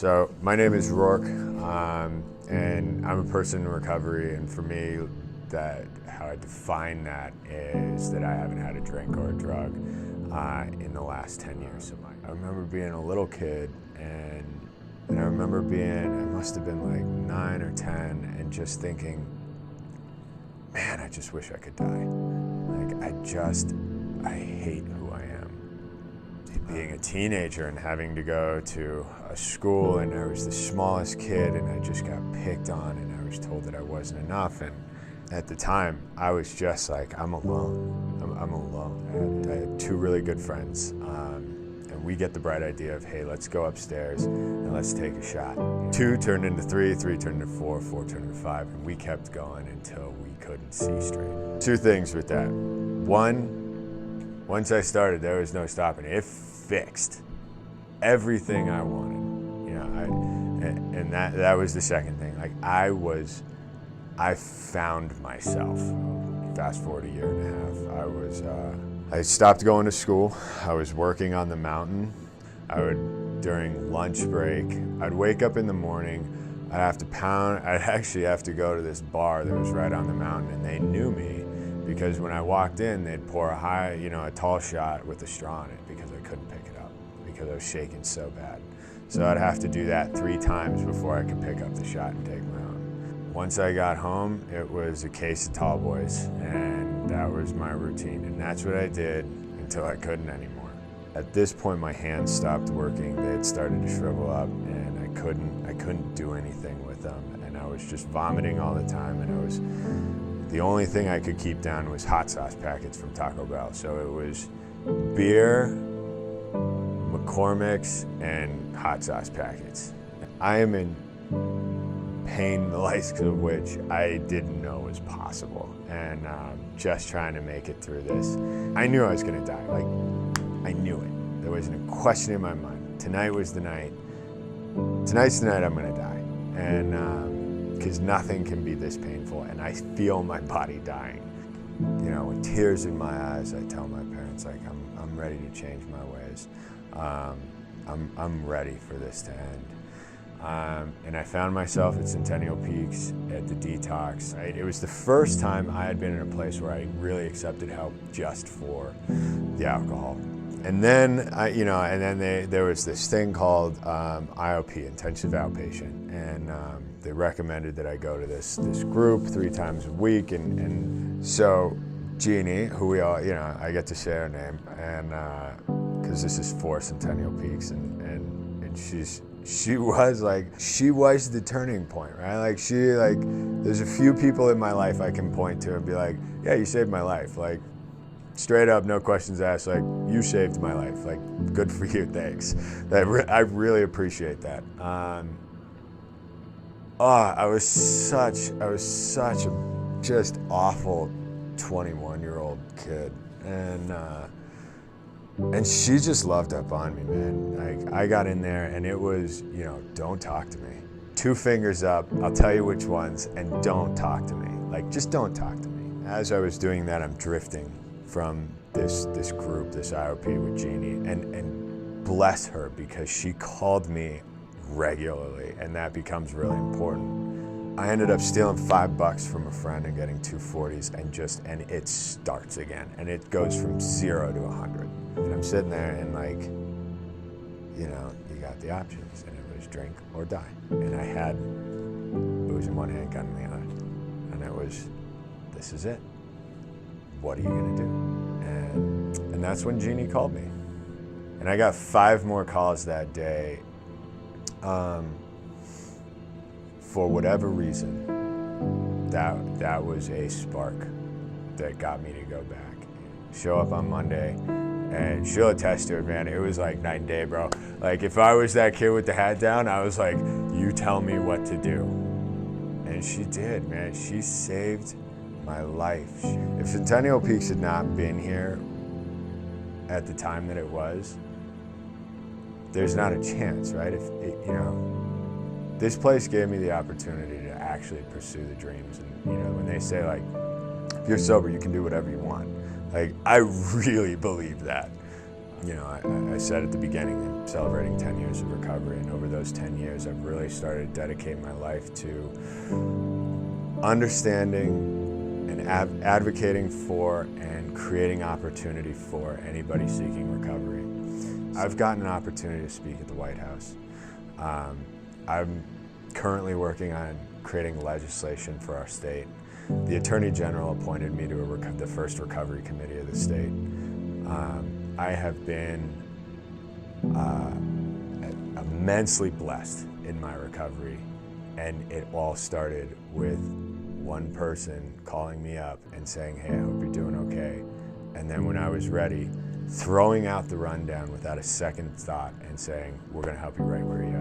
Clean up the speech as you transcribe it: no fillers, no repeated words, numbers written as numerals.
So my name is Rourke, and I'm a person in recovery, and for me, how I define that is that I haven't had a drink or a drug in the last 10 years of my life. I remember being a little kid, and I remember I must have been like 9 or 10, and just thinking, man, I just wish I could die. Like, I hate who I am. Being a teenager and having to go to a school, and I was the smallest kid, and I just got picked on, and I was told that I wasn't enough. And at the time, I was just like, I'm alone. I'm alone. I had two really good friends, and we get the bright idea of, hey, let's go upstairs and let's take a shot. 2 turned into 3, 3 turned into 4, 4 turned into 5, and we kept going until we couldn't see straight. 2 things with that. One, once I started, there was no stopping it. It fixed everything I wanted, you know. And that was the second thing. Like, I found myself. Fast forward a year and a half, I stopped going to school. I was working on the mountain. During lunch break, I'd wake up in the morning. I'd actually have to go to this bar that was right on the mountain, and they knew me because when I walked in, they'd pour a tall shot with a straw in it because I couldn't pick it up because I was shaking so bad. So I'd have to do that 3 times before I could pick up the shot and take my own. Once I got home, it was a case of tall boys, and that was my routine. And that's what I did until I couldn't anymore. At this point, my hands stopped working. They had started to shrivel up, and I couldn't do anything with them. And I was just vomiting all the time, and the only thing I could keep down was hot sauce packets from Taco Bell. So it was beer, McCormick's, and hot sauce packets. I am in pain, the likes of which I didn't know was possible. And just trying to make it through this. I knew I was gonna die, like, I knew it. There wasn't a question in my mind. Tonight was the night. Tonight's the night I'm gonna die. And because nothing can be this painful, and I feel my body dying. You know, with tears in my eyes, I tell my parents, like, I'm ready to change my ways. I'm ready for this to end. And I found myself at Centennial Peaks at the detox. It was the first time I had been in a place where I really accepted help just for the alcohol. And then, there was this thing called IOP, intensive outpatient, and they recommended that I go to this group 3 times a week, and so Jeannie, who we all, I get to share her name, and because this is for Centennial Peaks, and she was the turning point, right? Like, there's a few people in my life I can point to and be like, yeah, you saved my life, like, straight up, no questions asked, like, you saved my life, like, good for you, thanks. I really appreciate that. I was such a just awful 21-year-old kid, and she just loved up on me, man. Like, I got in there, and it was, don't talk to me. 2 fingers up, I'll tell you which ones, and don't talk to me. Like, just don't talk to me. As I was doing that, I'm drifting from this group, this IOP with Jeannie, and bless her, because she called me regularly, and that becomes really important. I ended up stealing $5 from a friend and getting 2 40s, and it starts again, and it goes from 0 to 100. And I'm sitting there, and, like, you got the options, and it was drink or die. And I had booze in one hand, gun in the other, and it was, this is it. What are you gonna do? And that's when Jeannie called me. And I got 5 more calls that day. For whatever reason, that was a spark that got me to go back. Show up on Monday, and she'll attest to it, man. It was like night and day, bro. Like, if I was that kid with the hat down, I was like, you tell me what to do. And she did, man. She saved my life. If Centennial Peaks had not been here at the time that it was, there's not a chance, right? This place gave me the opportunity to actually pursue the dreams. And when they say, like, if you're sober, you can do whatever you want. Like, I really believe that. You know, I said at the beginning, I'm celebrating 10 years of recovery, and over those 10 years, I've really started dedicating my life to understanding and advocating for and creating opportunity for anybody seeking recovery. I've gotten an opportunity to speak at the White House. I'm currently working on creating legislation for our state. The Attorney General appointed me to the first recovery committee of the state. I have been immensely blessed in my recovery, and it all started with one person calling me up and saying, "Hey, I hope you're doing okay." And then when I was ready, throwing out the rundown without a second thought and saying, "We're going to help you right where you're